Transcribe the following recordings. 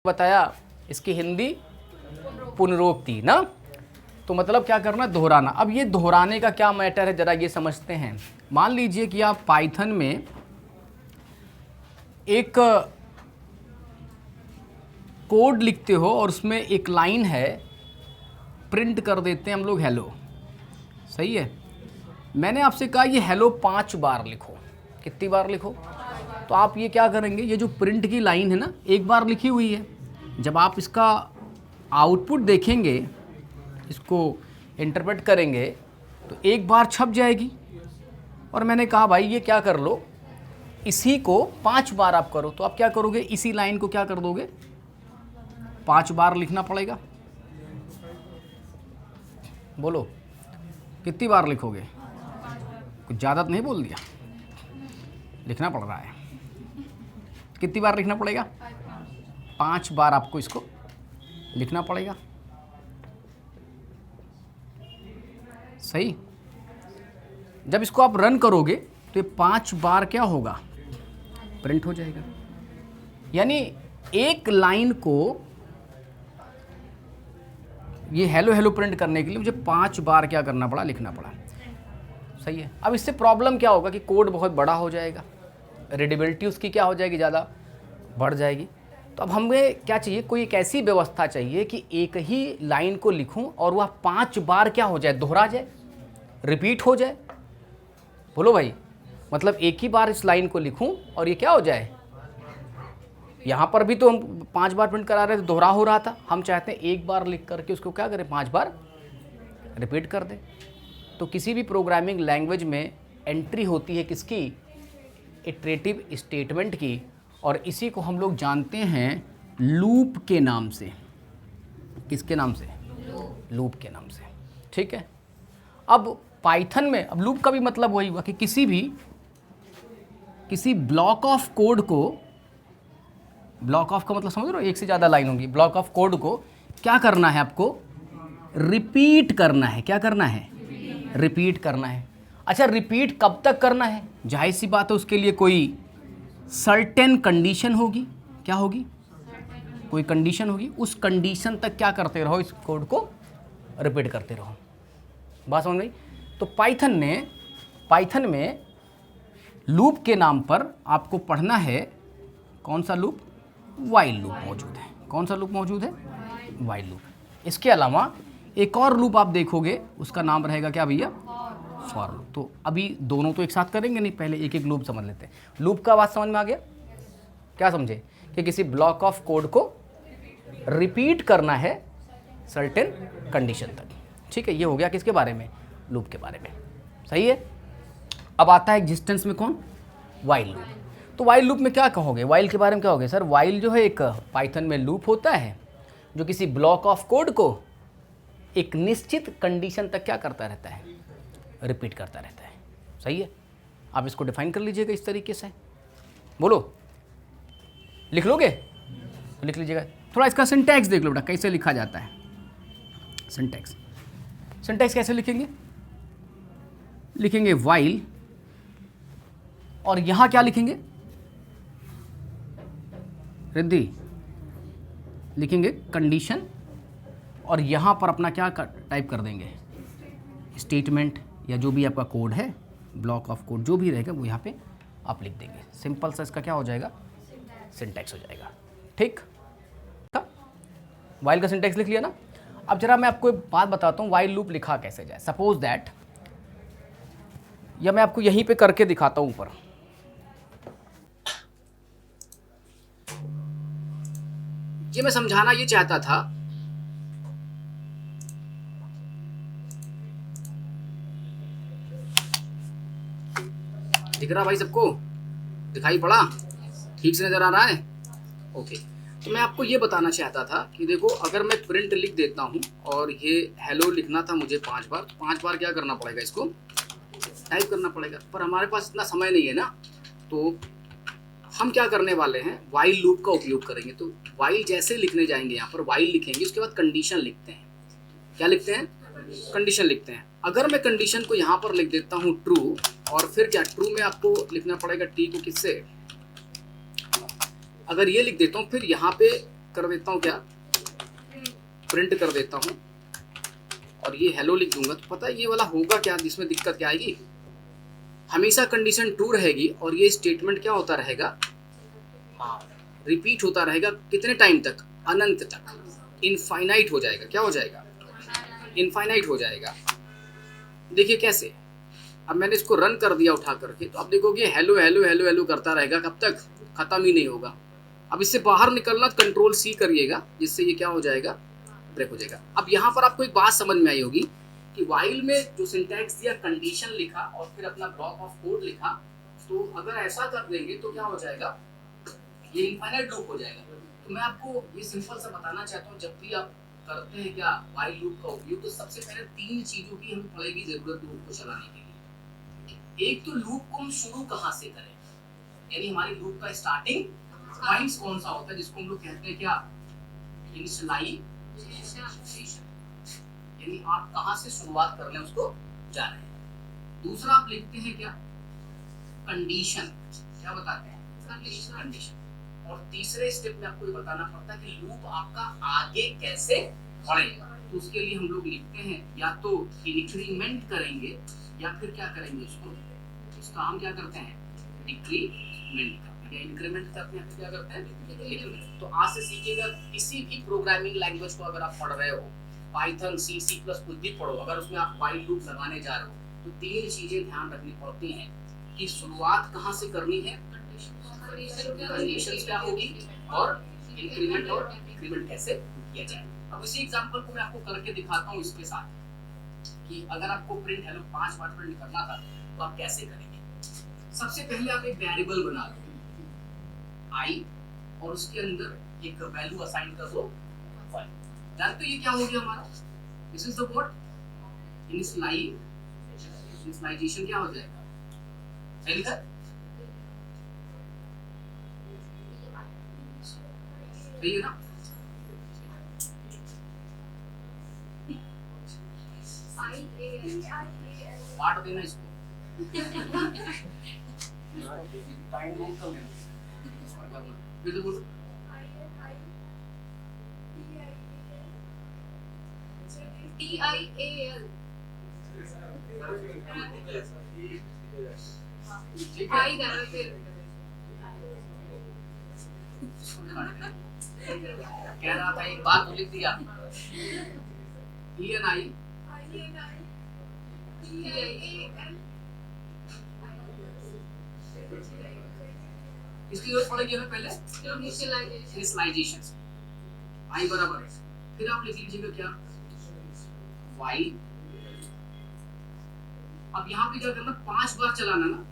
बताया, इसकी हिंदी पुनरोक्ति ना। तो मतलब क्या करना, दोहराना। अब ये दोहराने का क्या मैटर है जरा ये समझते हैं। मान लीजिए कि आप पाइथन में एक कोड लिखते हो और उसमें एक लाइन है, प्रिंट कर देते हैं हम लोग हेलो, सही है। मैंने आपसे कहा ये हेलो 5 बार लिखो। कितनी बार लिखो? तो आप ये क्या करेंगे, ये जो प्रिंट की लाइन है ना, एक बार लिखी हुई है। जब आप इसका आउटपुट देखेंगे, इसको इंटरप्रेट करेंगे, तो एक बार छप जाएगी। और मैंने कहा भाई ये क्या कर लो, इसी को 5 बार आप करो। तो आप क्या करोगे, इसी लाइन को क्या कर दोगे, 5 बार लिखना पड़ेगा। बोलो कितनी बार लिखोगे? कुछ ज़्यादा तो नहीं बोल दिया, लिखना पड़ रहा है। कितनी बार लिखना पड़ेगा? 5 बार आपको इसको लिखना पड़ेगा, सही। जब इसको आप रन करोगे तो ये 5 बार क्या होगा, प्रिंट हो जाएगा। यानी एक लाइन को, ये हेलो हेलो प्रिंट करने के लिए मुझे 5 बार क्या करना पड़ा, लिखना पड़ा, सही है। अब इससे प्रॉब्लम क्या होगा कि कोड बहुत बड़ा हो जाएगा, रीडेबिलिटी उसकी क्या हो जाएगी, ज़्यादा बढ़ जाएगी। तो अब हमें क्या चाहिए, कोई एक ऐसी व्यवस्था चाहिए कि एक ही लाइन को लिखूं और वह 5 बार क्या हो जाए, दोहरा जाए, रिपीट हो जाए। बोलो भाई, मतलब एक ही बार इस लाइन को लिखूं और ये क्या हो जाए। यहाँ पर भी तो हम 5 बार प्रिंट करा रहे थे, दोहरा हो रहा था। हम चाहते हैं एक बार लिख करके उसको क्या करें, 5 बार रिपीट कर दें। तो किसी भी प्रोग्रामिंग लैंग्वेज में एंट्री होती है किसकी, इटरेटिव स्टेटमेंट की, और इसी को हम लोग जानते हैं लूप के नाम से। किसके नाम से? लूप के नाम से, ठीक है। अब पाइथन में, अब लूप का भी मतलब वही हुआ कि किसी ब्लॉक ऑफ कोड को, ब्लॉक ऑफ का मतलब समझ रहे हो, एक से ज़्यादा लाइन होंगी। ब्लॉक ऑफ कोड को क्या करना है, आपको रिपीट करना है। क्या करना है, रिपीट करना है। अच्छा, रिपीट कब तक करना है? जाहिर सी बात है उसके लिए कोई सर्टेन कंडीशन होगी। क्या होगी? कोई कंडीशन होगी। उस कंडीशन तक क्या करते रहो, इस कोड को रिपीट करते रहो। बात समझ गई? तो पाइथन में लूप के नाम पर आपको पढ़ना है कौन सा लूप, वाइल लूप मौजूद है। कौन सा लूप मौजूद है? While loop. इसके अलावा एक और लूप आप देखोगे, उसका नाम रहेगा क्या भैया, फॉर लूप। तो अभी दोनों तो एक साथ करेंगे नहीं, पहले एक एक लूप समझ लेते हैं। लूप का बात समझ में आ गया? क्या समझे? कि किसी ब्लॉक ऑफ कोड को रिपीट करना है सर्टेन कंडीशन तक, ठीक है। ये हो गया किसके बारे में, लूप के बारे में, सही है। अब आता है एग्जिस्टेंस में कौन, वाइल लूप। तो वाइल लूप में क्या कहोगे, वाइल के बारे में क्या कहोगे? सर वाइल जो है एक पाइथन में लूप होता है जो किसी ब्लॉक ऑफ कोड को एक निश्चित कंडीशन तक क्या करता रहता है, रिपीट करता रहता है, सही है। आप इसको डिफाइन कर लीजिएगा इस तरीके से। बोलो, लिख लोगे तो लिख लीजिएगा। थोड़ा इसका सिंटैक्स देख लो बेटा, कैसे लिखा जाता है। सिंटैक्स कैसे लिखेंगे? लिखेंगे वाइल, और यहां क्या लिखेंगे रिद्धि, लिखेंगे कंडीशन, और यहां पर अपना क्या टाइप कर देंगे, स्टेटमेंट, या जो भी आपका कोड है, ब्लॉक ऑफ कोड जो भी रहेगा वो यहाँ पे आप लिख देंगे। सिंपल सा इसका क्या हो जाएगा, सिंटैक्स हो जाएगा, ठीक। वाइल का सिंटैक्स लिख लिया ना। अब जरा मैं आपको एक बात बताता हूँ, वाइल लूप लिखा कैसे जाए। सपोज दैट, या मैं आपको यहीं पे करके दिखाता हूँ ऊपर। ये मैं समझाना ये चाहता था, दिख रहा भाई सबको, दिखाई पड़ा, ठीक से नजर आ रहा है? ओके। तो मैं आपको ये बताना चाहता था कि देखो, अगर मैं प्रिंट लिख देता हूँ और ये हेलो लिखना था मुझे 5 बार, 5 बार क्या करना पड़ेगा, इसको टाइप करना पड़ेगा। पर हमारे पास इतना समय नहीं है ना, तो हम क्या करने वाले हैं, वाइल लूप का उपयोग करेंगे। तो वाइल जैसे लिखने जाएंगे, यहाँ पर वाइल लिखेंगे, उसके बाद कंडीशन लिखते हैं। क्या लिखते हैं? कंडीशन लिखते हैं। अगर मैं कंडीशन को यहाँ पर लिख देता हूँ ट्रू, और फिर क्या, ट्रू में आपको लिखना पड़ेगा टी को किससे, अगर ये लिख देता हूँ, फिर यहाँ पे कर देता हूँ क्या, प्रिंट कर देता हूँ और ये हेलो लिख दूंगा, तो पता है ये वाला होगा क्या, जिसमें दिक्कत क्या आएगी, हमेशा कंडीशन ट्रू रहेगी और ये स्टेटमेंट क्या होता रहेगा, रिपीट होता रहेगा। कितने टाइम तक, अनंत तक, इनफाइनाइट हो जाएगा। क्या हो जाएगा, इनफाइनाइट हो जाएगा। देखिए कैसे, अब मैंने इसको रन कर दिया उठा करके, तो आप देखोगे हेलो हेलो हेलो हेलो करता रहेगा, कब तक, खत्म ही नहीं होगा। अब इससे बाहर निकलना, कंट्रोल सी करिएगा, जिससे ये क्या हो जाएगा, ब्रेक हो जाएगा। अब यहाँ पर आपको एक बात समझ में आई होगी कि वाइल में जो सिंटैक्स दिया, कंडीशन लिखा और फिर अपना ब्लॉक ऑफ कोड लिखा, तो अगर ऐसा कर देंगे तो क्या हो जाएगा, ये इनफाइनाइट लूप हो जाएगा। तो मैं आपको ये सिंपल सा बताना चाहता हूँ, जब भी आप करते हैं क्या वाइल लूप का उपयोग, तो सबसे पहले 3 चीजों की हमें पड़ेगी जरूरत लूप को चलाने के लिए। एक तो लूप को हम शुरू कहाँ से करें, यानी हमारी लूप का स्टार्टिंग पॉइंट्स कौन सा होता है, जिसको हम लोग कहते हैं क्या, इनिशियलाइजेशन, यानी आप कहाँ से शुरुआत करने उसको जा रहे हैं। दूसरा आप लिखते हैं क्या, कंडीशन, क्या बताते हैं, कंडीशन। और तीसरे स्टेप में आपको ये बताना पड़ता है कि लूप आपका आगे कैसे बढ़ेगा, तो उसके लिए हम लोग लिखते हैं या तो इंक्रीमेंट करेंगे या फिर क्या करेंगे, उसका हम क्या करते हैं, डिक्रीमेंट करते हैं, इंक्रीमेंट करते हैं, क्या करते हैं, डिक्रीमेंट। तो आज से सीखिएगा, किसी भी प्रोग्रामिंग लैंग्वेज को अगर आप पढ़ रहे हो, पाइथन, सी, सी प्लस कुछ भी पढ़ो, अगर उसमें आप वाइल लूप लगाने जा रहे हो, तो 3 चीजें ध्यान रखनी पड़ती हैं कि शुरुआत कहाँ से करनी है, कंडीशंस क्या होगी, और इंक्रीमेंट और डिक्रीमेंट कैसे किया जाए। अब इसी एग्जांपल को मैं आपको करके दिखाता हूँ इसके साथ, कि अगर आपको प्रिंट हेलो 5 बार प्रिंट करना था तो आप कैसे करेंगे। सबसे पहले आप एक वेरिएबल बना लो आई, और उसके अंदर एक वैल्यू असाइन कर दो 1। जानते हो ये क्या हो गया हमारा, this is the what, initialisation क्या हो जाएगा, सही लिखा, सही है ना। बांट देना इसको, टाइम नोट कर लेना, फिर तो बोलो TIAL, ठीक है, कह रहा था एक बात तो लिख दिया, ENI इसकी जरूरत पड़ेगी हमें पहले, इनिशियलाइजेशन, आई बराबर है, फिर आप लिख लीजिएगा क्या, वाई। अब यहाँ पे क्या करना, 5 बार चलाना ना,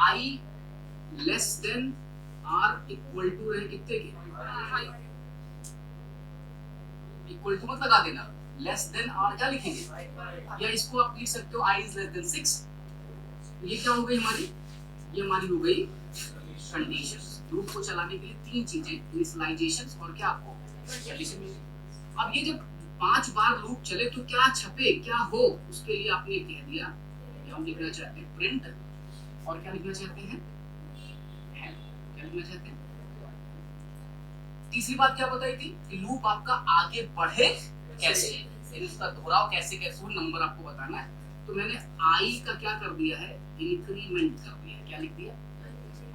I less than or equal to रहे कितने के, इक्वल टू मत लगा देना, लेस देन आर क्या लिखेंगे, या इसको आप लिख सकते हो आई इज लेस देन 6। ये क्या हो गई हमारी, ये हमारी हो गई कंडीशन। लूप को चलाने के लिए 3 चीजें, इनिशियलाइजेशन और क्या आपको कंडीशन। अब ये जब 5 बार लूप चले तो क्या छपे, क्या हो, उसके लिए आपने कह दिया हम लिखना चाहते हैं प्रिंट, और क्या लिखना चाहते हैं, क्या लिखना चाहते हैं। तीसरी बात क्या बताई थी कि लूप आपका आगे बढ़े कैसे, इसका दोहराव कैसे कैसे, वो नंबर आपको बताना है। तो मैंने आई का क्या कर दिया है, इंक्रीमेंट कर दिया है, क्या लिख दिया,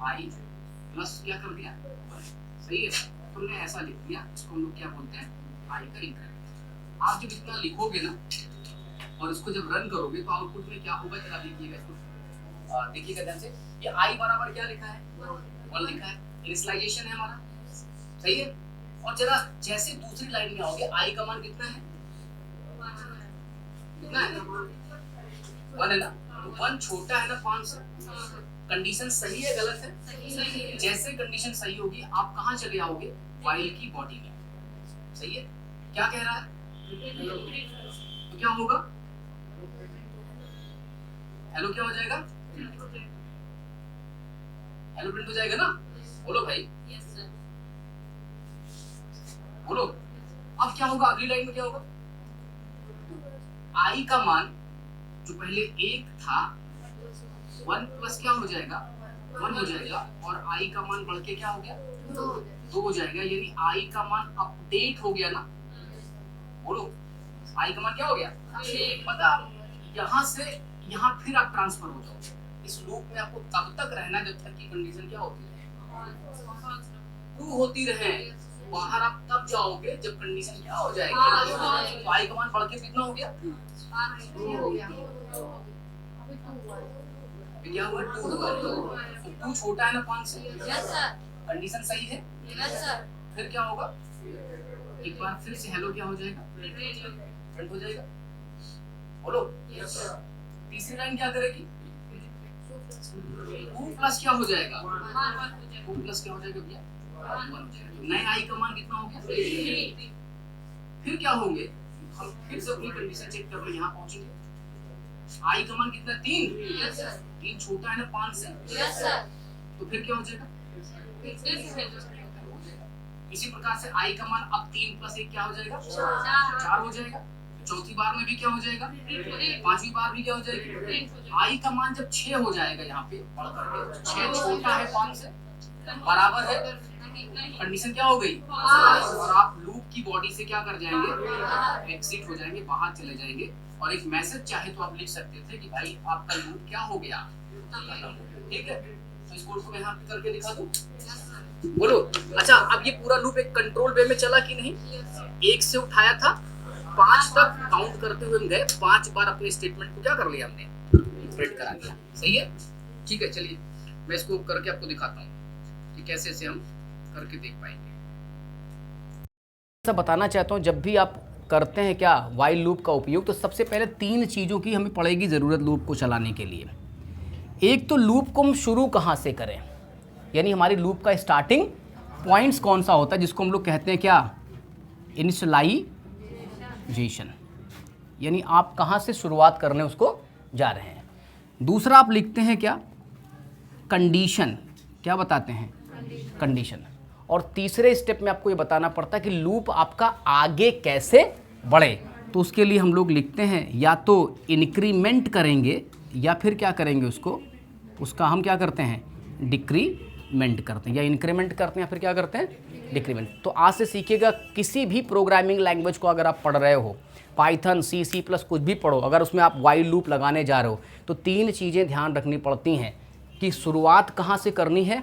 आई प्लस क्या कर दिया, सही है, तुमने ऐसा लिख दिया, इसको हम लोग क्या बोलते हैं, आई का इंक्रीमेंट। आप जब इतना लिखोगे ना और इसको जब रन करोगे तो आउटपुट में क्या होगा, जरा देखिएगा इसको, देखिएगा ध्यान से, ये आई बराबर क्या लिखा है, 1 लिखा है, इनिशियलाइजेशन है हमारा, सही है। और जरा जैसे दूसरी लाइन में आओगे, आई का मान कितना है, कितना है, 1 है ना, तो 1 छोटा है ना 5 से, कंडीशन सही है गलत है, सही है। जैसे कंडीशन सही होगी आप कहाँ चले आओगे, वाइल की बॉडी में, सही है। क्या कह रहा है, तो क्या होगा, हेलो क्या हो जाएगा, हेलो प्रिंट हो जाएगा ना, बोलो भाई, बोलो। अब क्या होगा, अगली लाइन में क्या होगा, आई का मान जो पहले 1 था 1 प्लस क्या हो जाएगा, 1 हो जाएगा, और आई का मान बढ़ के क्या हो गया, 2 हो जाएगा, यानी आई का मान अपडेट हो गया ना, बोलो आई का मान क्या हो गया, मतलब यहाँ से यहाँ फिर आप ट्रांसफर हो जाओ। इस लूप में आपको तब तक रहना जब तक की कंडीशन क्या होती है, ट्रू होती रहे। बाहर आप तब जाओगे जब कंडीशन क्या हो जाएगी, तो आई का मान बढ़ के कितना हो गया, क्या हुआ, 2 हुआ। 2 छोटा है ना 5 से, कंडीशन सही है, फिर क्या होगा, एक बार फिर से हेलो क्या हो जाएगा, प्रिंट हो जाएगा, बोलो। तीसरी लाइन क्या करेगी, 2 प्लस क्या हो जाएगा, 2 प्लस क्या हो जाएगा भैया, 1 हो जाएगा। नए आई का मान कितना हो गया, फिर क्या होंगे, हम फिर से अपनी कंडीशन चेक कर ले, यहाँ पहुंचेंगे, आई का मान कितना, 3, 3 छोटा है ना 5 से, तो फिर क्या हो जाएगा, इसी प्रकार से आई का मान अब 3 प्लस 1 क्या हो जाएगा, 4 हो जाएगा। चौथी बार में भी क्या हो जाएगा, 5वीं बार भी क्या हो जाएगी, आई का मान जब 6 हो जाएगा, यहाँ पे बढ़ करके 6 छोटा है 5 से, बराबर है, कंडीशन क्या हो गई, और आप लूप की बॉडी से क्या कर जाएंगे, एग्जिट हो जाएंगे, बाहर चले जाएंगे, और एक मैसेज चाहे तो आप लिख सकते थे कि भाई आपका लूप क्या हो गया, ठीक है। तो इस कोड को मैं यहाँ करके दिखा दूं, बोलो। अच्छा, अब ये पूरा लूप एक कंट्रोल वे में चला कि नहीं, 1 से उठाया था 5 तक काउंट करते हुए हम गए, 5 बार अपने स्टेटमेंट को क्या कर लिया हमने, प्रिंट करा दिया, सही है, ठीक है। चलिए मैं इसको करके आपको दिखाता हूँ कि कैसे इसे हम करके देख पाएंगे। ऐसा बताना चाहता हूँ, जब भी आप करते हैं क्या वाइल लूप का उपयोग, तो सबसे पहले 3 चीज़ों की हमें पड़ेगी ज़रूरत लूप को चलाने के लिए। एक तो लूप को हम शुरू कहाँ से करें, यानी हमारी लूप का स्टार्टिंग पॉइंट्स कौन सा होता है, जिसको हम लोग कहते हैं क्या, इनिशियलाइजेशन, यानी आप कहाँ से शुरुआत करने उसको जा रहे हैं। दूसरा आप लिखते हैं क्या, कंडीशन, क्या बताते हैं, कंडीशन। और तीसरे स्टेप में आपको ये बताना पड़ता है कि लूप आपका आगे कैसे बढ़े, तो उसके लिए हम लोग लिखते हैं या तो इंक्रीमेंट करेंगे या फिर क्या करेंगे, उसका हम क्या करते हैं, डिक्रीमेंट करते हैं, या इंक्रीमेंट करते हैं या फिर क्या करते हैं, डिक्रीमेंट। तो आज से सीखिएगा, किसी भी प्रोग्रामिंग लैंग्वेज को अगर आप पढ़ रहे हो, पाइथन, C प्लस कुछ भी पढ़ो, अगर उसमें आप वाइल लूप लगाने जा रहे हो, तो 3 चीज़ें ध्यान रखनी पड़ती हैं कि शुरुआत कहाँ से करनी है,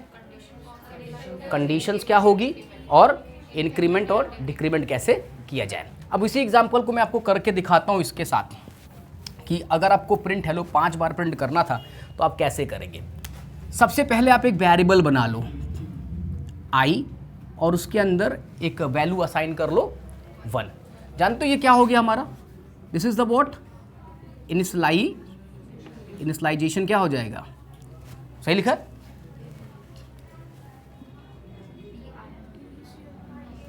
कंडीशंस क्या होगी, और इंक्रीमेंट और डिक्रीमेंट कैसे किया जाए। अब इसी एग्जांपल को मैं आपको करके दिखाता हूँ इसके साथ, कि अगर आपको प्रिंट हेलो 5 बार प्रिंट करना था तो आप कैसे करेंगे। सबसे पहले आप एक वेरिएबल बना लो आई, और उसके अंदर एक वैल्यू असाइन कर लो 1। जानते हो ये क्या हो गया हमारा, this is the what, initialisation क्या हो जाएगा, सही लिखा है,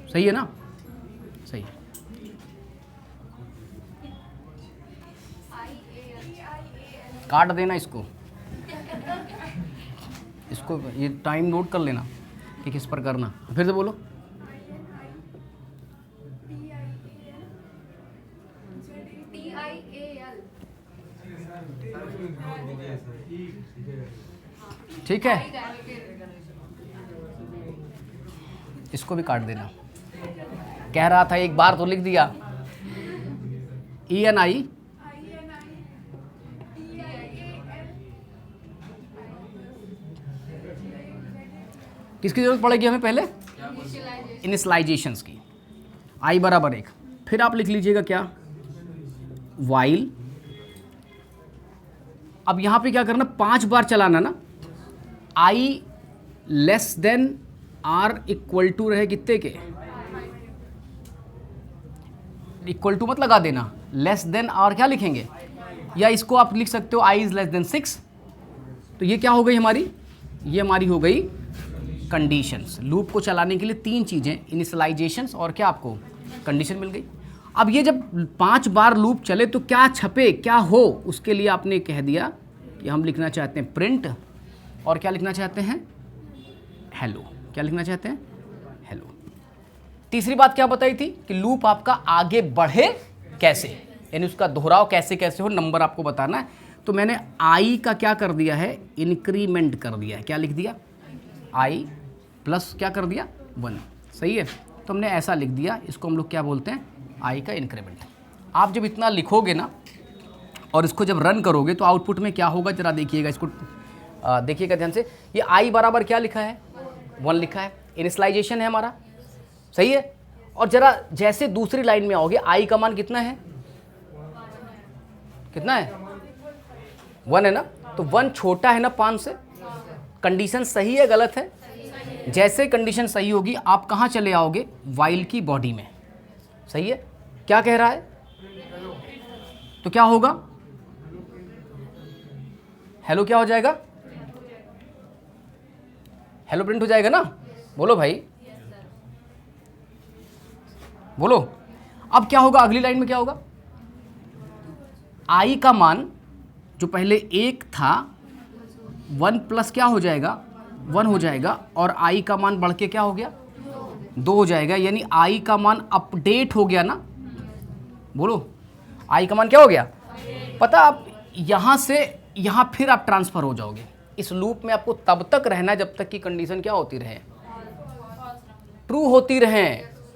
सही है ना, सही है। काट देना इसको ये टाइम नोट कर लेना कि किस पर करना, फिर से बोलो, ठीक है, इसको भी काट देना। कह रहा था एक बार तो लिख दिया, ENI किसकी जरूरत पड़ेगी हमें, पहले इनिशियलाइजेशंस की, आई बराबर 1। फिर आप लिख लीजिएगा क्या, वाइल, अब यहां पे क्या करना, 5 बार चलाना ना, I less than or equal to रहे कितने के, इक्वल टू मत लगा देना, लेस देन आर क्या लिखेंगे, या इसको आप लिख सकते हो आई इज लेस देन 6। तो ये क्या हो गई हमारी, ये हमारी हो गई कंडीशंस। लूप को चलाने के लिए 3 चीज़ें, इनिशियलाइजेशंस और क्या, आपको कंडीशन मिल गई। अब ये जब 5 बार लूप चले तो क्या छपे, क्या हो, उसके लिए आपने कह दिया कि हम लिखना चाहते हैं प्रिंट, और क्या लिखना चाहते हैं, हेलो। क्या लिखना चाहते हैं, हेलो। तीसरी बात क्या बताई थी कि लूप आपका आगे बढ़े कैसे, यानी उसका दोहराव कैसे कैसे हो, नंबर आपको बताना है। तो मैंने आई का क्या कर दिया है, इंक्रीमेंट कर दिया है, क्या लिख दिया, आई प्लस क्या कर दिया, 1। सही है, तो हमने ऐसा लिख दिया, इसको हम लोग क्या बोलते हैं, आई का इंक्रीमेंट। आप जब इतना लिखोगे ना और इसको जब रन करोगे तो आउटपुट में क्या होगा जरा देखिएगा, इसको देखिएगा ध्यान से। ये आई बराबर क्या लिखा है, 1 लिखा है, इनिशियलाइजेशन है हमारा, सही है। और जरा जैसे दूसरी लाइन में आओगे, आई का मान कितना है, कितना है, 1 है ना, तो 1 छोटा है ना 5 से। कंडीशन सही है गलत है, जैसे कंडीशन सही होगी आप कहाँ चले आओगे, वाइल की बॉडी में, सही है। क्या कह रहा है, तो क्या होगा, हेलो क्या हो जाएगा, हेलो प्रिंट हो जाएगा ना, बोलो भाई, बोलो। अब क्या होगा, अगली लाइन में क्या होगा, आई का मान जो पहले 1 था 1 प्लस क्या हो जाएगा, 1 हो जाएगा, और आई का मान बढ़ के क्या हो गया, 2 हो जाएगा, यानी आई का मान अपडेट हो गया ना, बोलो, आई का मान क्या हो गया। पता आप यहाँ से यहाँ फिर आप ट्रांसफर हो जाओगे। इस लूप में आपको तब तक रहना है जब तक कि कंडीशन क्या होती रहे, ट्रू होती रहे।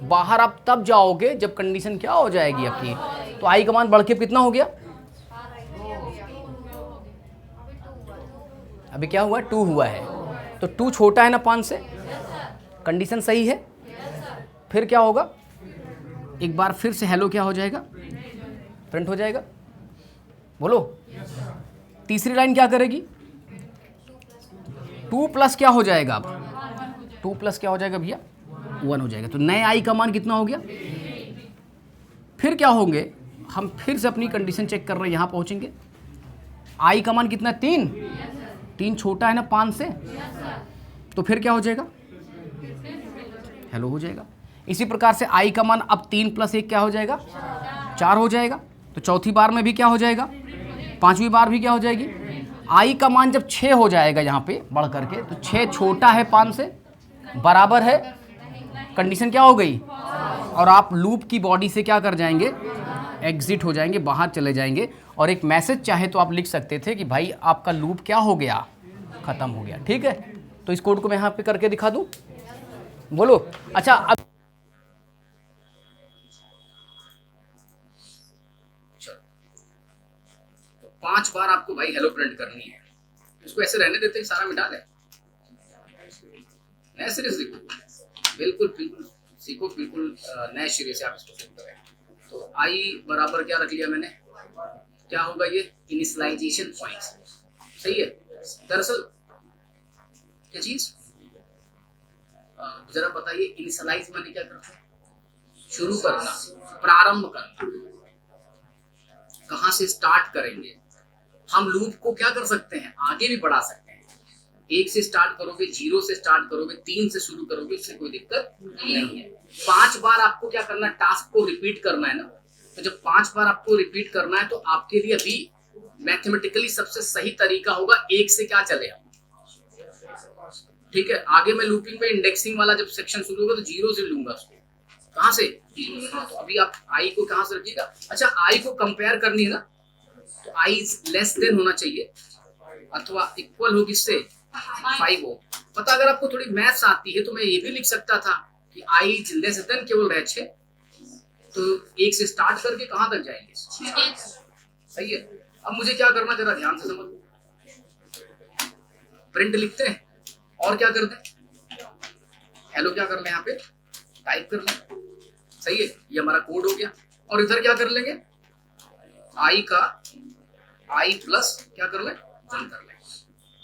बाहर आप तब जाओगे जब कंडीशन क्या हो जाएगी आपकी। तो आई का मान बढ़ के कितना हो गया, अभी क्या हुआ, 2 हुआ है, तो 2 छोटा है ना 5 से, कंडीशन सही है। फिर क्या होगा, एक बार फिर से हेलो क्या हो जाएगा, प्रिंट हो जाएगा, बोलो। तीसरी लाइन क्या करेगी, 2 प्लस क्या हो जाएगा, अब 2 प्लस क्या हो जाएगा भैया, 1 हो जाएगा। तो नए आई का मान कितना हो गया। फिर क्या होंगे, हम फिर से अपनी कंडीशन चेक कर रहे हैं, यहाँ पहुँचेंगे, आई का मान कितना, 3 छोटा है ना 5 से, तो फिर क्या हो जाएगा, हेलो हो जाएगा। इसी प्रकार से आई का मान अब 3 प्लस 1 क्या हो जाएगा, 4 हो जाएगा। तो चौथी बार में भी क्या हो जाएगा, 5वीं बार भी क्या हो जाएगी। आई का मान जब 6 हो जाएगा यहाँ पे बढ़ करके, तो 6 छोटा है 5 से, बराबर है, कंडीशन क्या हो गई, और आप लूप की बॉडी से क्या कर जाएंगे, एग्जिट हो जाएंगे, बाहर चले जाएंगे। और एक मैसेज चाहे तो आप लिख सकते थे कि भाई आपका लूप क्या हो गया, खत्म हो गया। ठीक है, तो इस कोड को मैं यहाँ पे करके दिखा दूँ, बोलो। अच्छा, अब 5 बार आपको भाई हेलो प्रिंट करनी है। इसको ऐसे रहने देते हैं, सारा मिटा दें, नए सिरे से सीखो, बिल्कुल बिल्कुल सीखो, बिल्कुल नए सिरे से आप इसको शुरू करें। तो आई बराबर क्या रख लिया मैंने, क्या होगा ये, इनिशियलाइजेशन पॉइंट, सही है। दरअसल क्या चीज, जरा बताइए, इनिशियलाइज मैंने क्या करना, शुरू करना, प्रारंभ करना, कहां से स्टार्ट करेंगे। हम लूप को क्या कर सकते हैं, आगे भी बढ़ा सकते हैं। 1 से स्टार्ट करोगे, 0 से स्टार्ट करोगे, 3 से शुरू करोगे, इससे कोई दिक्कत नहीं है। 5 बार आपको क्या करना है, टास्क को रिपीट करना है ना। तो जब 5 बार आपको रिपीट करना है, तो आपके लिए अभी मैथमेटिकली सबसे सही तरीका होगा 1 से क्या चले हम, ठीक है। आगे मैं लूपिंग में इंडेक्सिंग वाला जब सेक्शन शुरू होगा तो 0 से लूंगा उसको, कहां से, तो अभी आप आई को कहां से रखिएगा। अच्छा, आई को कंपेयर करनी है ना, तो आई लेस देन होना चाहिए अथवा इक्वल हो किससे, 5 हो। पता अगर आपको थोड़ी मैथ्स आती है तो मैं ये भी लिख सकता था कि आई लेस देन केवल रहे 6, तो 1 से स्टार्ट करके कहां तक जाएंगे, सही है। अब मुझे क्या करना, जरा ध्यान से समझ, प्रिंट लिखते हैं और क्या करते हैं, हेलो क्या कर ले, यहाँ पे टाइप कर ले, सही है, ये हमारा कोड हो गया। और इधर क्या कर लेंगे, आई का आई प्लस क्या कर ले, 1 कर ले,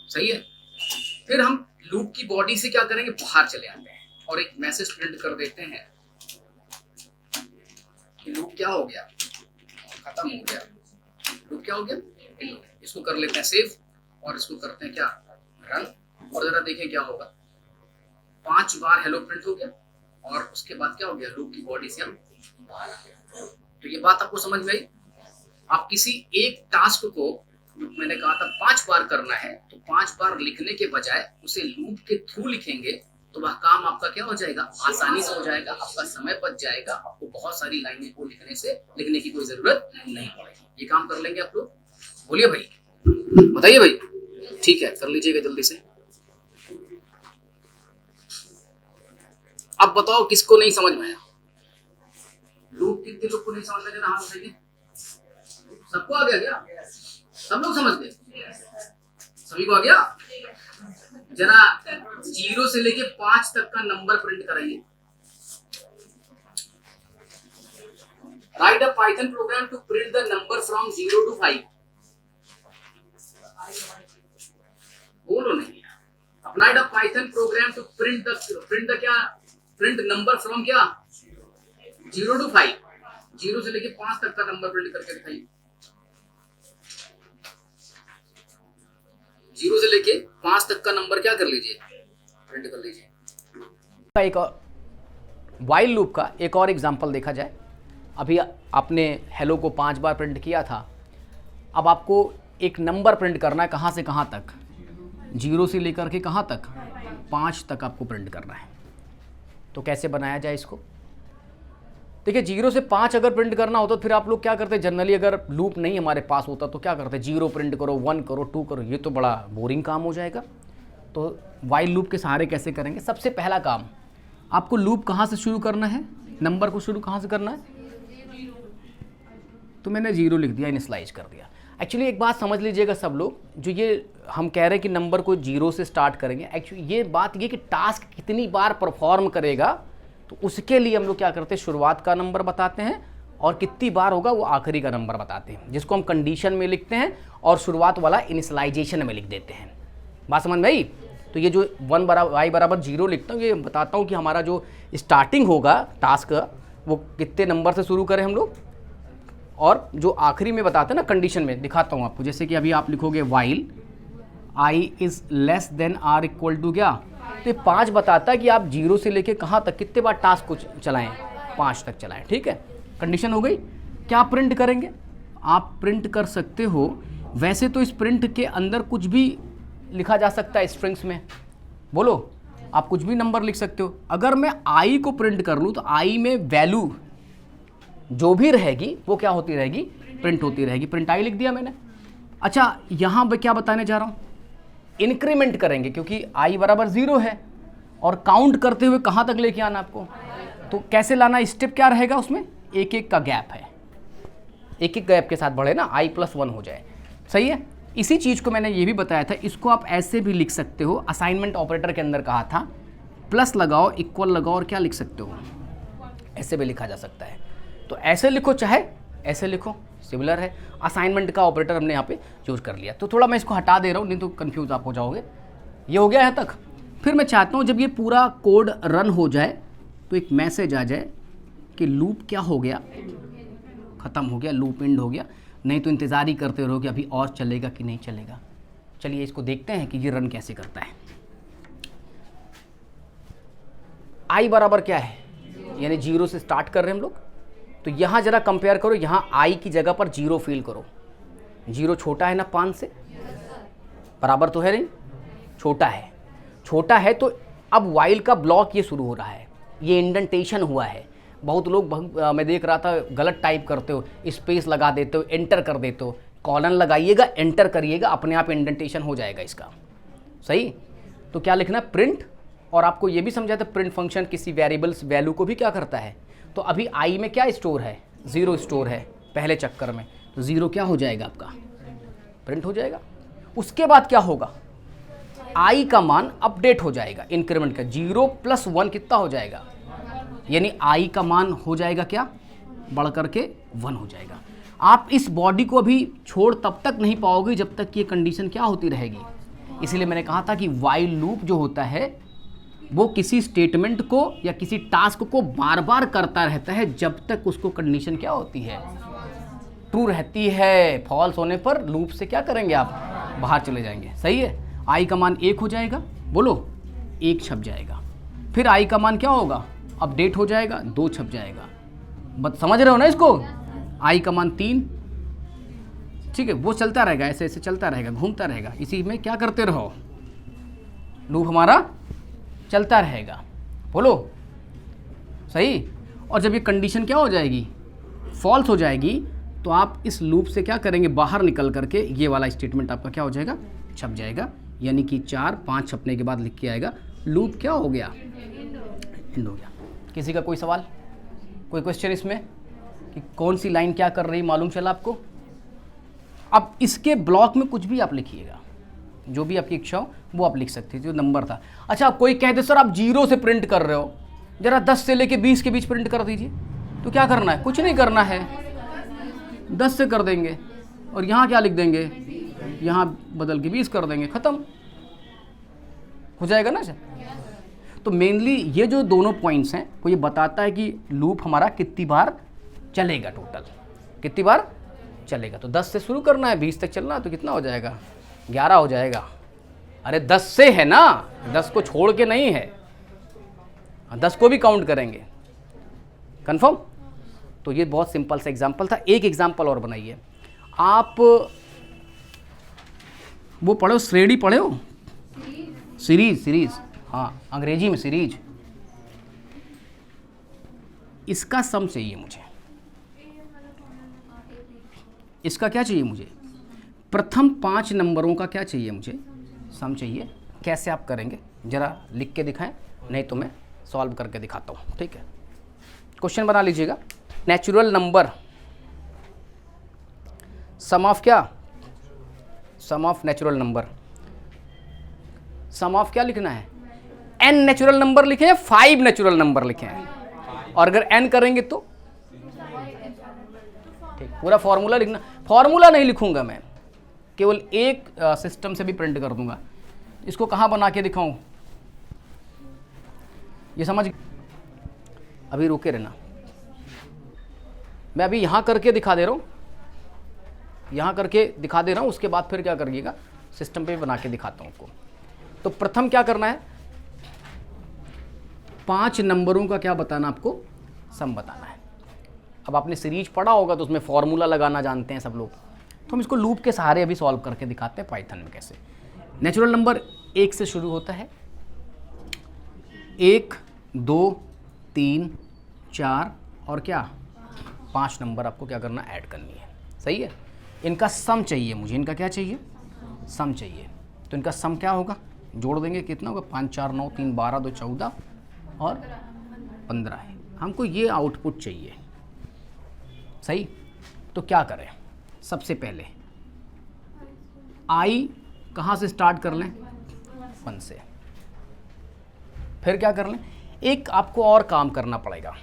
सही है। फिर हम लूप की बॉडी से क्या करेंगे, बाहर चले आते हैं और एक मैसेज प्रिंट कर देते हैं कि लूप क्या हो गया, खत्म हो गया, लूप क्या हो गया। इसको कर लेते हैं सेव और इसको करते हैं क्या, रन, और जरा देखें क्या होगा। 5 बार हेलो प्रिंट हो गया और उसके बाद क्या हो गया, लूप की बॉडी से हम बाहर आ गए। तो ये बात आपको समझ में आई। आप किसी एक टास्क को, मैंने कहा था 5 बार करना है, तो 5 बार लिखने के बजाय उसे लूप के थ्रू लिखेंगे तो वह काम आपका क्या हो जाएगा, आसानी से हो जाएगा, आपका समय बच जाएगा, आपको बहुत सारी लाइनें को लिखने की कोई जरूरत नहीं पड़ेगी। ये काम कर लेंगे आप लोग, बोलिए भाई, बताइए भाई, ठीक है, कर लीजिएगा जल्दी से। अब बताओ किसको नहीं समझ में आया? लूप कितने लोग को नहीं समझ में आया? हाथ उठाइए। सबको आ गया क्या? सब लोग समझ गए? सभी को आ गया? जरा 0 से लेके 5 तक का नंबर प्रिंट कराइए। Write a Python program to print the number from 0 to 5। बोलो नहीं। Write a Python program to print the क्या? प्रिंट नंबर फ्रॉम क्या? 0 to 5। 0 से लेके 5 तक का नंबर प्रिंट करके दिखाइए। 0 से लेके 5 तक का नंबर क्या कर लीजिए? प्रिंट कर लीजिए। एक और व्हाइल लूप का एक और एग्जांपल देखा जाए। अभी आपने हेलो को 5 बार प्रिंट किया था। अब आपको एक नंबर प्रिंट करना है। कहाँ से कहाँ तक? 0 से लेकर के कहाँ तक? 5 तक आपको प्रिंट करना है। तो कैसे बनाया जाए इसको? देखिए 0 से 5 अगर प्रिंट करना होता तो फिर आप लोग क्या करते? जनरली अगर लूप नहीं हमारे पास होता तो क्या करते? 0 प्रिंट करो, 1 करो, 2 करो। ये तो बड़ा बोरिंग काम हो जाएगा। तो व्हाइल लूप के सहारे कैसे करेंगे? सबसे पहला काम, आपको लूप कहाँ से शुरू करना है? नंबर को शुरू कहाँ से करना है? तो मैंने 0 लिख दिया, इनिशियलाइज कर दिया। एक्चुअली एक बात समझ लीजिएगा सब लोग, जो ये हम कह रहे हैं कि नंबर को 0 से स्टार्ट करेंगे, एक्चुअली ये बात ये कि टास्क कितनी बार परफॉर्म करेगा, तो उसके लिए हम लोग क्या करते हैं? शुरुआत का नंबर बताते हैं और कितनी बार होगा वो आखिरी का नंबर बताते हैं, जिसको हम कंडीशन में लिखते हैं और शुरुआत वाला इनिशियलाइजेशन में लिख देते हैं। बात समझ में आई? तो ये जो 1 y बराबर 0 लिखता हूँ, ये बताता हूँ कि हमारा जो स्टार्टिंग होगा टास्क वो कितने नंबर से शुरू करें हम लोग, और जो आखिरी में बताते हैं ना कंडीशन में, दिखाता हूँ आपको। जैसे कि अभी आप लिखोगे while i is less than r equal to क्या? तो 5 बताता है कि आप 0 से लेके कहाँ तक, कितने बार टास्क को चलाएं? 5 तक चलाएं। ठीक है, कंडीशन हो गई। क्या प्रिंट करेंगे? आप प्रिंट कर सकते हो, वैसे तो इस प्रिंट के अंदर कुछ भी लिखा जा सकता है स्ट्रिंग्स में। बोलो, आप कुछ भी नंबर लिख सकते हो। अगर मैं i को प्रिंट कर लूँ तो i में वैल्यू जो भी रहेगी वो क्या होती रहेगी? प्रिंट होती रहेगी। प्रिंट i लिख दिया मैंने। अच्छा, यहाँ पे क्या बताने जा रहा हूँ? इंक्रीमेंट करेंगे, क्योंकि i बराबर 0 है और काउंट करते हुए कहाँ तक लेके आना आपको। तो कैसे लाना? स्टेप क्या रहेगा उसमें? एक एक का गैप है, एक एक गैप के साथ बढ़े ना, i+1 हो जाए। सही है। इसी चीज़ को मैंने ये भी बताया था, इसको आप ऐसे भी लिख सकते हो। असाइनमेंट ऑपरेटर के अंदर कहा था प्लस लगाओ, इक्वल लगाओ, और क्या लिख सकते हो? ऐसे भी लिखा जा सकता है। तो ऐसे लिखो चाहे ऐसे लिखो, सिमिलर है। असाइनमेंट का ऑपरेटर हमने यहाँ पे यूज कर लिया। तो थोड़ा मैं इसको हटा दे रहा हूँ, नहीं तो कंफ्यूज आप हो जाओगे। ये हो गया यहाँ तक। फिर मैं चाहता हूँ जब ये पूरा कोड रन हो जाए तो एक मैसेज आ जाए कि लूप क्या हो गया? ख़त्म हो गया, लूप एंड हो गया। नहीं तो इंतज़ार ही करते रहो कि अभी और चलेगा कि नहीं चलेगा। चलिए इसको देखते हैं कि ये रन कैसे करता है। i बराबर क्या है? यानी 0 से स्टार्ट कर रहे हैं हम लोग। तो यहाँ जरा कंपेयर करो, यहाँ i की जगह पर 0 फील करो। 0 छोटा है ना 5 से? बराबर तो है नहीं? छोटा है। छोटा है तो अब वाइल का ब्लॉक ये शुरू हो रहा है, ये इंडेंटेशन हुआ है। बहुत लोग मैं देख रहा था गलत टाइप करते हो, स्पेस लगा देते हो, एंटर कर देते हो। कॉलन लगाइएगा, एंटर करिएगा, अपने आप इंडेंटेशन हो जाएगा इसका। सही। तो क्या लिखना? प्रिंट। और आपको ये भी समझाया था प्रिंट फंक्शन किसी वेरिएबल्स वैल्यू को भी क्या करता है। तो अभी i में क्या स्टोर है? 0 स्टोर है पहले चक्कर में। तो 0 क्या हो जाएगा आपका? प्रिंट हो जाएगा। उसके बाद क्या होगा? i का मान अपडेट हो जाएगा, इंक्रीमेंट का। 0+1 कितना हो जाएगा? यानी i का मान हो जाएगा क्या? बढ़ करके 1 हो जाएगा। आप इस बॉडी को अभी छोड़ तब तक नहीं पाओगे जब तक ये कंडीशन क्या होती रहेगी। इसीलिए मैंने कहा था कि व्हाइल लूप जो होता है वो किसी स्टेटमेंट को या किसी टास्क को बार बार करता रहता है जब तक उसको कंडीशन क्या होती है? ट्रू रहती है। फॉल्स होने पर लूप से क्या करेंगे आप? बाहर चले जाएंगे। सही है। i का मान 1 हो जाएगा। बोलो, 1 छप जाएगा। फिर i का मान क्या होगा? अपडेट हो जाएगा, 2 छप जाएगा। बस समझ रहे हो ना इसको? i का मान 3। ठीक है, वो चलता रहेगा, ऐसे ऐसे चलता रहेगा, घूमता रहेगा। इसी में क्या करते रहो, लूप हमारा चलता रहेगा। बोलो, सही। और जब ये कंडीशन क्या हो जाएगी? फॉल्स हो जाएगी, तो आप इस लूप से क्या करेंगे? बाहर निकल करके ये वाला स्टेटमेंट आपका क्या हो जाएगा? छप जाएगा। यानी कि 4 5 छपने के बाद लिख के आएगा लूप क्या हो गया? एंड हो गया। किसी का कोई सवाल, कोई क्वेश्चन इसमें कि कौन सी लाइन क्या कर रही मालूम चला आपको? अब इसके ब्लॉक में कुछ भी आप लिखिएगा, जो भी आपकी इच्छा हो वो आप लिख सकते थे, जो नंबर था। अच्छा, कोई कह दे सर आप 0 से प्रिंट कर रहे हो, जरा 10 से लेके 20 के बीच प्रिंट कर दीजिए, तो क्या करना है? कुछ नहीं करना है, 10 से कर देंगे और यहाँ क्या लिख देंगे, यहाँ बदल के 20 कर देंगे, खत्म हो जाएगा ना सर। तो मेनली ये जो दोनों पॉइंट्स हैं वो ये बताता है कि लूप हमारा कितनी बार चलेगा, टोटल कितनी बार चलेगा। तो 10 से शुरू करना है, 20 तक चलना है, तो कितना हो जाएगा? 11 हो जाएगा। अरे 10 से है ना, 10 को छोड़ के नहीं है, 10 को भी काउंट करेंगे, कंफर्म। तो ये बहुत सिंपल सा एग्जांपल था। एक एग्जांपल और बनाइए आप, वो पढ़े हो, श्रेणी पढ़े हो, सीरीज, हाँ अंग्रेजी में सीरीज। इसका सम चाहिए मुझे, इसका क्या चाहिए मुझे? प्रथम 5 नंबरों का क्या चाहिए मुझे? सम चाहिए। कैसे आप करेंगे जरा लिख के दिखाएं, नहीं तो मैं सॉल्व करके दिखाता हूँ, ठीक है। क्वेश्चन बना लीजिएगा, नेचुरल नंबर सम ऑफ क्या? Sum of natural number. Sum of क्या लिखना है? n नेचुरल नंबर लिखे हैं, 5 नेचुरल नंबर लिखे हैं, और अगर n करेंगे तो ठीक, पूरा फॉर्मूला लिखना। फॉर्मूला नहीं लिखूंगा मैं, केवल एक सिस्टम से भी प्रिंट कर दूंगा। इसको कहाँ बना के दिखाऊं, ये समझ? अभी रुके रहना, मैं अभी यहाँ करके दिखा दे रहा हूँ, यहाँ करके दिखा दे रहा हूँ, उसके बाद फिर क्या करिएगा, सिस्टम पे बना के दिखाता हूँ आपको। तो प्रथम क्या करना है, 5 नंबरों का क्या बताना आपको? सम बताना है। अब आपने सीरीज पढ़ा होगा तो उसमें फॉर्मूला लगाना जानते हैं सब लोग, तो हम इसको लूप के सहारे अभी सॉल्व करके दिखाते हैं पाइथन में कैसे। नेचुरल नंबर 1 से शुरू होता है, 1 2 3 4 और क्या 5 नंबर आपको क्या करना, ऐड करनी है, सही है। इनका सम चाहिए मुझे, इनका क्या चाहिए? सम चाहिए। तो इनका सम क्या होगा, जोड़ देंगे, कितना होगा? 5 4 9 3 12 2 14 और 15 है। हमको ये आउटपुट चाहिए, सही। तो क्या करें, सबसे पहले आई कहाँ से स्टार्ट कर लें? 1 से। फिर क्या कर लें, एक आपको और काम करना पड़ेगा,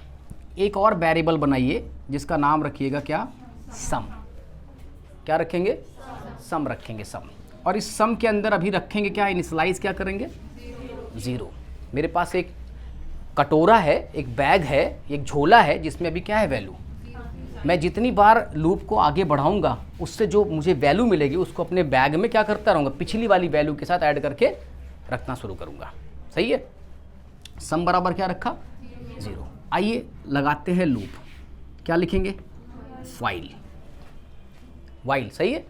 एक और वेरिएबल बनाइए जिसका नाम रखिएगा क्या? सम। क्या रखेंगे? सम रखेंगे, सम। और इस सम के अंदर अभी रखेंगे क्या, इनिशियलाइज क्या करेंगे? 0। मेरे पास एक कटोरा है, एक बैग है, एक झोला है, जिसमें अभी क्या है? वैल्यू। मैं जितनी बार लूप को आगे बढ़ाऊंगा उससे जो मुझे वैल्यू मिलेगी उसको अपने बैग में क्या करता रहूँगा, पिछली वाली वैल्यू के साथ ऐड करके रखना शुरू करूँगा, सही है। सम बराबर क्या रखा? 0। आइए लगाते हैं लूप, क्या लिखेंगे? वाइल। वाइल, सही है।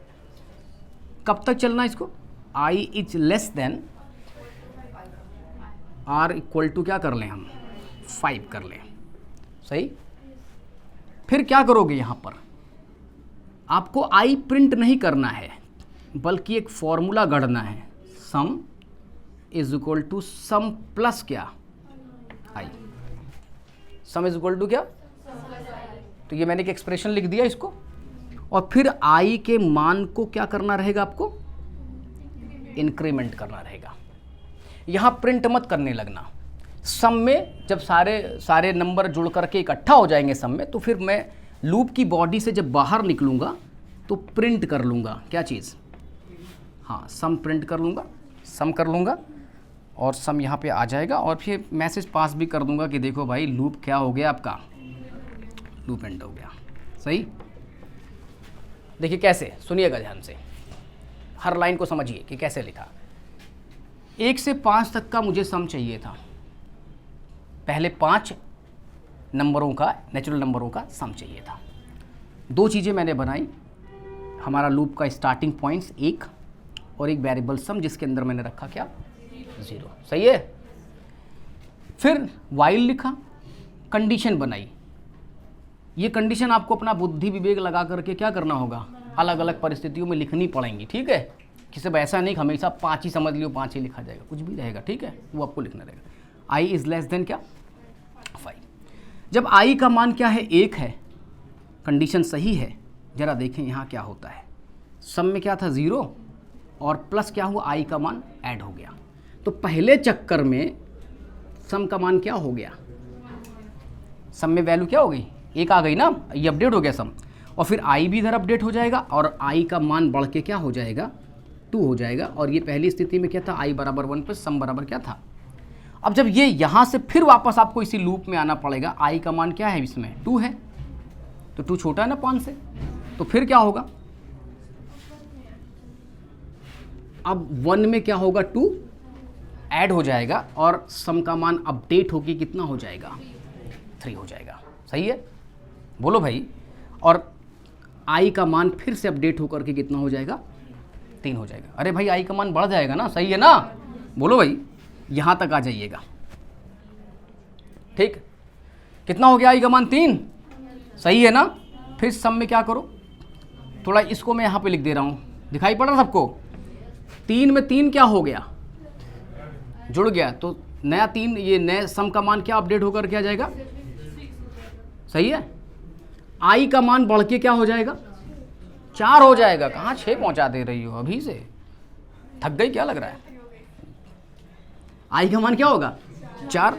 कब तक चलना इसको? I is less than or equal to क्या कर लें हम? 5 कर लें, सही। फिर क्या करोगे, यहाँ पर आपको आई प्रिंट नहीं करना है बल्कि एक फॉर्मूला गढ़ना है, sum is equal to sum plus क्या? I. Sum is equal to क्या? तो ये मैंने एक एक्सप्रेशन लिख दिया इसको, और फिर आई के मान को क्या करना रहेगा आपको? इंक्रीमेंट करना रहेगा। यहाँ प्रिंट मत करने लगना। सम में जब सारे नंबर जुड़ करके इकट्ठा हो जाएंगे सम में, तो फिर मैं लूप की बॉडी से जब बाहर निकलूँगा तो प्रिंट कर लूँगा क्या चीज़? हाँ, सम प्रिंट कर लूँगा, सम कर लूँगा और सम यहाँ पे आ जाएगा, और फिर मैसेज पास भी कर दूँगा कि देखो भाई लूप क्या हो गया आपका, लूप एंड हो गया, सही। देखिए कैसे, सुनिएगा ध्यान से, हर लाइन को समझिए कि कैसे लिखा। 1 से 5 तक का मुझे सम चाहिए था, पहले 5 नंबरों का, नेचुरल नंबरों का सम चाहिए था। 2 चीज़ें मैंने बनाई, हमारा लूप का स्टार्टिंग पॉइंट्स 1 और एक वेरिएबल सम जिसके अंदर मैंने रखा क्या? 0, सही है। फिर वाइल लिखा, कंडीशन बनाई। ये कंडीशन आपको अपना बुद्धि विवेक लगा करके क्या करना होगा, अलग अलग परिस्थितियों में लिखनी पड़ेंगी, ठीक है। किसी पर ऐसा नहीं हमेशा 5 ही समझ लियो, 5 ही लिखा जाएगा, कुछ भी रहेगा, ठीक है, वो आपको लिखना रहेगा। आई इज़ लेस देन क्या? जब i का मान क्या है 1 है, कंडीशन सही है, जरा देखें यहाँ क्या होता है, सम में क्या था 0 और प्लस क्या हुआ i का मान ऐड हो गया। तो पहले चक्कर में सम का मान क्या हो गया, सम में वैल्यू क्या हो गई 1 आ गई ना, ये अपडेट हो गया सम, और फिर i भी इधर अपडेट हो जाएगा और i का मान बढ़ के क्या हो जाएगा 2 हो जाएगा। और ये पहली स्थिति में क्या था i बराबर 1 पे सम बराबर क्या था। अब जब ये यहाँ से फिर वापस आपको इसी लूप में आना पड़ेगा, i का मान क्या है इसमें 2 है, तो 2 छोटा है ना 5 से, तो फिर क्या होगा, अब 1 में क्या होगा 2 ऐड हो जाएगा और सम का मान अपडेट होके कितना हो जाएगा 3 हो जाएगा। सही है, बोलो भाई। और i का मान फिर से अपडेट होकर के कितना हो जाएगा 3 हो जाएगा। अरे भाई i का मान बढ़ जाएगा ना, सही है ना, बोलो भाई, यहाँ तक आ जाइएगा। ठीक, कितना हो गया i का मान 3, सही है ना। फिर सम में क्या करो, थोड़ा इसको मैं यहाँ पे लिख दे रहा हूँ, दिखाई पड़ रहा सबको, 3 में 3 क्या हो गया जुड़ गया, तो नया 3, ये नए सम का मान क्या अपडेट होकर क्या जाएगा, सही है। i का मान बढ़ के क्या हो जाएगा 4 हो जाएगा। कहाँ 6 पहुँचा दे रही हो, अभी से थक गई क्या लग रहा है। i का मान क्या होगा 4,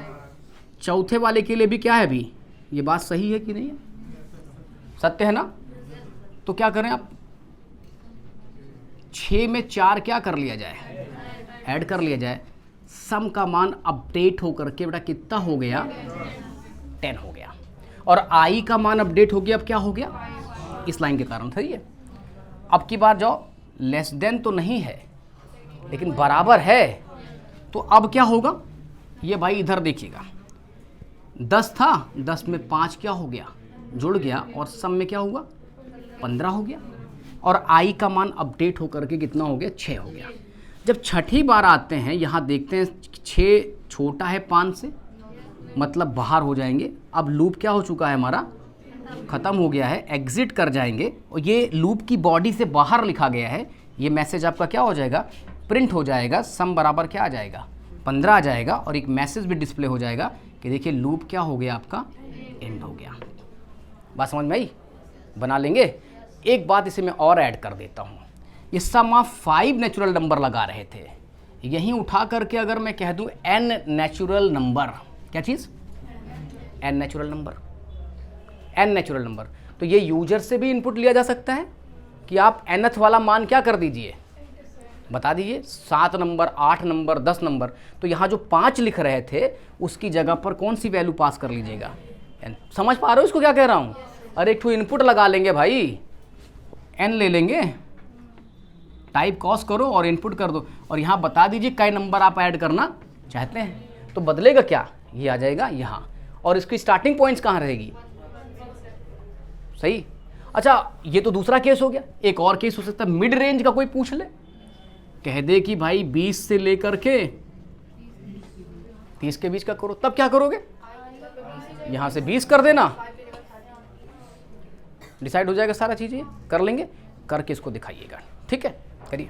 चौथे वाले के लिए भी क्या है अभी, ये बात सही है कि नहीं है, सत्य है ना। तो क्या करें आप, 6 में 4 क्या कर लिया जाए, ऐड कर लिया जाए, सम का मान अपडेट होकर के बेटा कितना हो गया 10 हो गया, और i का मान अपडेट हो गया, अब क्या हो गया इस लाइन के कारण, सही है। अब की बार जाओ, लेस देन तो नहीं है लेकिन बराबर है, तो अब क्या होगा, ये भाई इधर देखिएगा 10 था, 10 में 5 क्या हो गया जुड़ गया, और सम में क्या हुआ 15 हो गया, और i का मान अपडेट होकर के कितना हो गया 6 हो गया। जब छठी बार आते हैं यहाँ देखते हैं 6 छोटा है 5 से, मतलब बाहर हो जाएंगे। अब लूप क्या हो चुका है हमारा, ख़त्म हो गया है, एग्जिट कर जाएंगे, और ये लूप की बॉडी से बाहर लिखा गया है, ये मैसेज आपका क्या हो जाएगा प्रिंट हो जाएगा, सम बराबर क्या आ जाएगा 15 आ जाएगा, और एक मैसेज भी डिस्प्ले हो जाएगा कि देखिए लूप क्या हो गया आपका एंड हो गया। बात समझ में आई, बना लेंगे। एक बात इसे मैं और ऐड कर देता हूँ, ये सम ऑफ 5 नेचुरल नंबर लगा रहे थे, यहीं उठा करके अगर मैं कह दूँ n नेचुरल नंबर, क्या चीज़ n natural number, n natural number, तो ये यूजर से भी इनपुट लिया जा सकता है कि आप nth वाला मान क्या कर दीजिए बता दीजिए, 7 नंबर 8 नंबर 10 नंबर, तो यहाँ जो 5 लिख रहे थे उसकी जगह पर कौन सी वैल्यू पास कर लीजिएगा n। समझ पा रहे हो इसको क्या कह रहा हूँ, अरे एक ठो इनपुट लगा लेंगे भाई, n ले लेंगे, टाइप कॉस करो और इनपुट कर दो, और यहाँ बता दीजिए कई नंबर आप ऐड करना चाहते हैं, तो बदलेगा क्या, ये आ जाएगा यहाँ, और इसकी स्टार्टिंग पॉइंट्स कहाँ रहेगी, सही। अच्छा, ये तो दूसरा केस हो गया, एक और केस हो सकता है मिड रेंज का, कोई पूछ ले कह दे कि भाई 20 से लेकर के 30 के बीच का करो, तब क्या करोगे, यहाँ से 20 कर देना, डिसाइड हो जाएगा सारा चीज़, ये कर लेंगे, करके इसको दिखाइएगा, ठीक है, करिए।